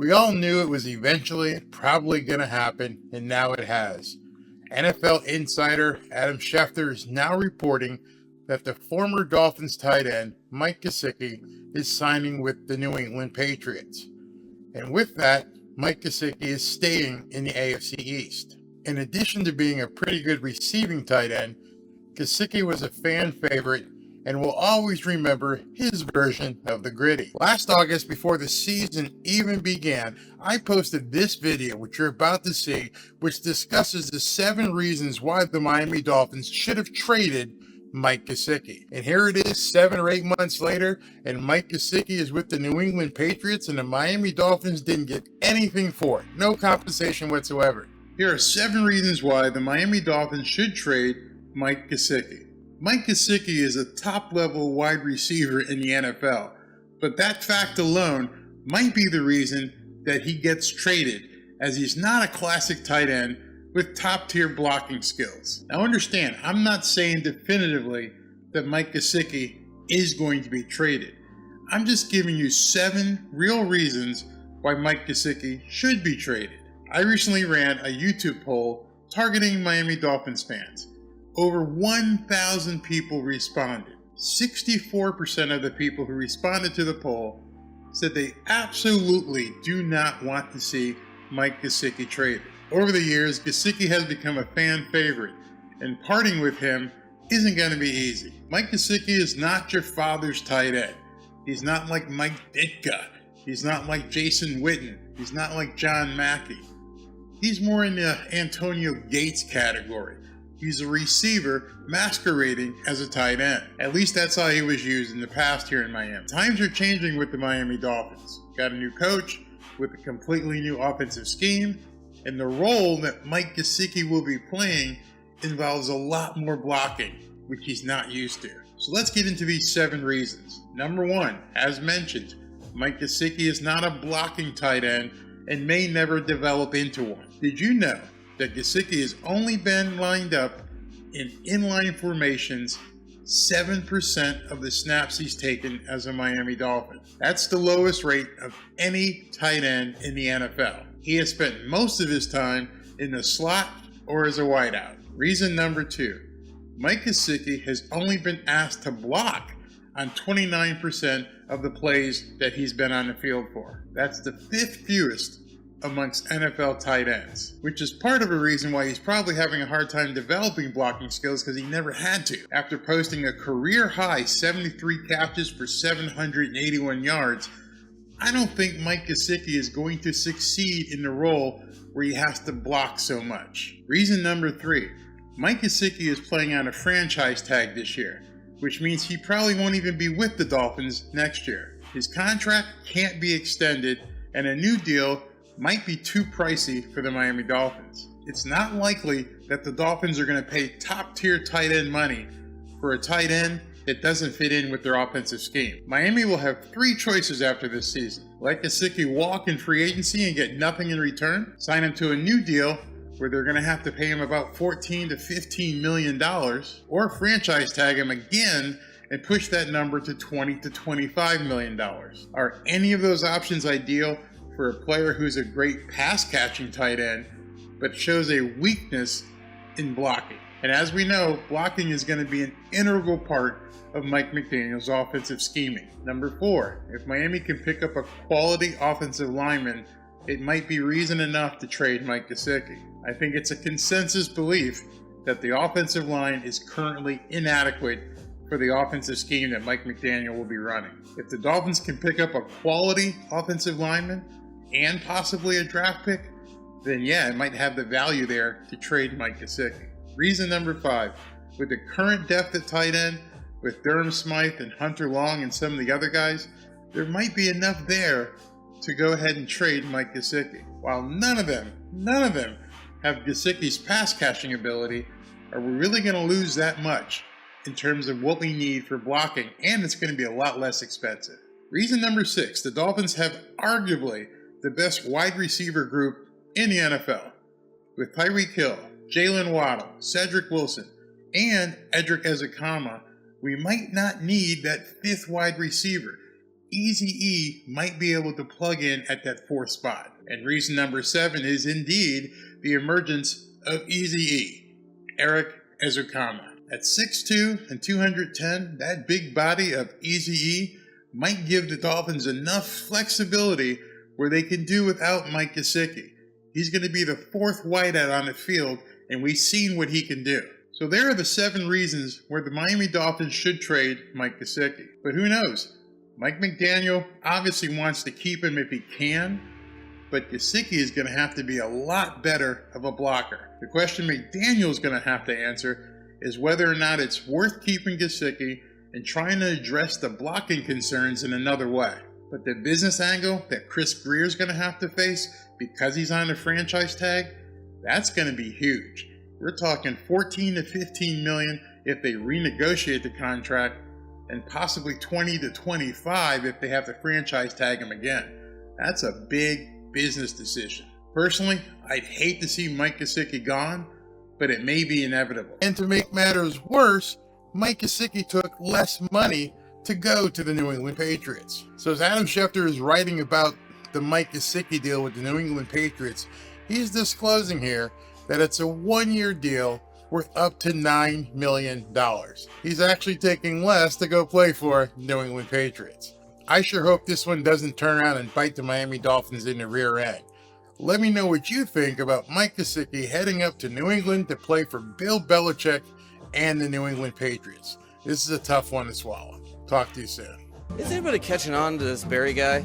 We all knew it was eventually probably going to happen, and now it has. NFL insider Adam Schefter is now reporting that the former Dolphins tight end Mike Gesicki is signing with the New England Patriots. And with that, Mike Gesicki is staying in the AFC East. In addition to being a pretty good receiving tight end, Gesicki was a fan favorite and will always remember his version of the gritty. Last August, before the season even began, I posted this video, which you're about to see, which discusses the 7 reasons why the Miami Dolphins should have traded Mike Gesicki. And here it is 7 or 8 months later, and Mike Gesicki is with the New England Patriots, and the Miami Dolphins didn't get anything for it. No compensation whatsoever. Here are 7 reasons why the Miami Dolphins should trade Mike Gesicki. Mike Gesicki is a top-level wide receiver in the NFL, but that fact alone might be the reason that he gets traded, as he's not a classic tight end with top-tier blocking skills. Now understand, I'm not saying definitively that Mike Gesicki is going to be traded. I'm just giving you 7 real reasons why Mike Gesicki should be traded. I recently ran a YouTube poll targeting Miami Dolphins fans. Over 1,000 people responded. 64% of the people who responded to the poll said they absolutely do not want to see Mike Gesicki traded. Over the years, Gesicki has become a fan favorite, and parting with him isn't going to be easy. Mike Gesicki is not your father's tight end. He's not like Mike Ditka. He's not like Jason Witten. He's not like John Mackey. He's more in the Antonio Yates category. He's a receiver masquerading as a tight end. At least that's how he was used in the past here in Miami. Times are changing with the Miami Dolphins. Got a new coach with a completely new offensive scheme, and the role that Mike Gesicki will be playing involves a lot more blocking, which he's not used to. So let's get into these 7 reasons. Number 1, as mentioned, Mike Gesicki is not a blocking tight end and may never develop into one. Did you know that Gesicki has only been lined up in inline formations 7% of the snaps he's taken as a Miami Dolphin? That's the lowest rate of any tight end in the NFL. He has spent most of his time in the slot or as a wideout. Reason number 2, Mike Gesicki has only been asked to block on 29% of the plays that he's been on the field for. That's the 5th fewest amongst NFL tight ends, which is part of a reason why he's probably having a hard time developing blocking skills, because he never had to. After posting a career-high 73 catches for 781 yards, I don't think Mike Gesicki is going to succeed in the role where he has to block so much. Reason number 3, Mike Gesicki is playing on a franchise tag this year, which means he probably won't even be with the Dolphins next year. His contract can't be extended, and a new deal might be too pricey for the Miami Dolphins. It's not likely that the Dolphins are going to pay top-tier tight end money for a tight end that doesn't fit in with their offensive scheme. Miami will have 3 choices after this season. Let Gesicki walk in free agency and get nothing in return, sign him to a new deal where they're going to have to pay him about $14 to $15 million, or franchise tag him again and push that number to $20 to $25 million. Are any of those options ideal for a player who's a great pass-catching tight end, but shows a weakness in blocking? And as we know, blocking is going to be an integral part of Mike McDaniel's offensive scheming. Number 4, if Miami can pick up a quality offensive lineman, it might be reason enough to trade Mike Gesicki. I think it's a consensus belief that the offensive line is currently inadequate for the offensive scheme that Mike McDaniel will be running. If the Dolphins can pick up a quality offensive lineman and possibly a draft pick, then yeah, it might have the value there to trade Mike Gesicki. Reason number 5, with the current depth at tight end, with Durham Smythe and Hunter Long and some of the other guys, there might be enough there to go ahead and trade Mike Gesicki. While none of them have Gesicki's pass catching ability, are we really going to lose that much in terms of what we need for blocking? And it's going to be a lot less expensive. Reason number 6, the Dolphins have arguably the best wide receiver group in the NFL, with Tyreek Hill, Jalen Waddle, Cedric Wilson, and Ezukanma. We might not need that 5th wide receiver, Eazy-E might be able to plug in at that fourth spot. And reason number 7 is indeed the emergence of Eazy-E, Eric Ezukanma. At 6'2" and 210, that big body of Eazy-E might give the Dolphins enough flexibility where they can do without Mike Gesicki. He's going to be the fourth wideout on the field, and we've seen what he can do. So there are the 7 reasons where the Miami Dolphins should trade Mike Gesicki. But who knows? Mike McDaniel obviously wants to keep him if he can, but Gesicki is going to have to be a lot better of a blocker. The question McDaniel is going to have to answer is whether or not it's worth keeping Gesicki and trying to address the blocking concerns in another way. But the business angle that Chris Greer is going to have to face because he's on the franchise tag, that's going to be huge. We're talking 14 to 15 million if they renegotiate the contract, and possibly 20 to 25 if they have to franchise tag him again. That's a big business decision. Personally, I'd hate to see Mike Gesicki gone, but it may be inevitable. And to make matters worse, Mike Gesicki took less money to go to the New England Patriots. So as Adam Schefter is writing about the Mike Gesicki deal with the New England Patriots, he's disclosing here that it's a 1-year deal worth up to $9 million. He's actually taking less to go play for New England Patriots. I sure hope this one doesn't turn around and bite the Miami Dolphins in the rear end. Let me know what you think about Mike Gesicki heading up to New England to play for Bill Belichick and the New England Patriots. This is a tough one to swallow. Talk to you soon. Is anybody catching on to this Barry guy?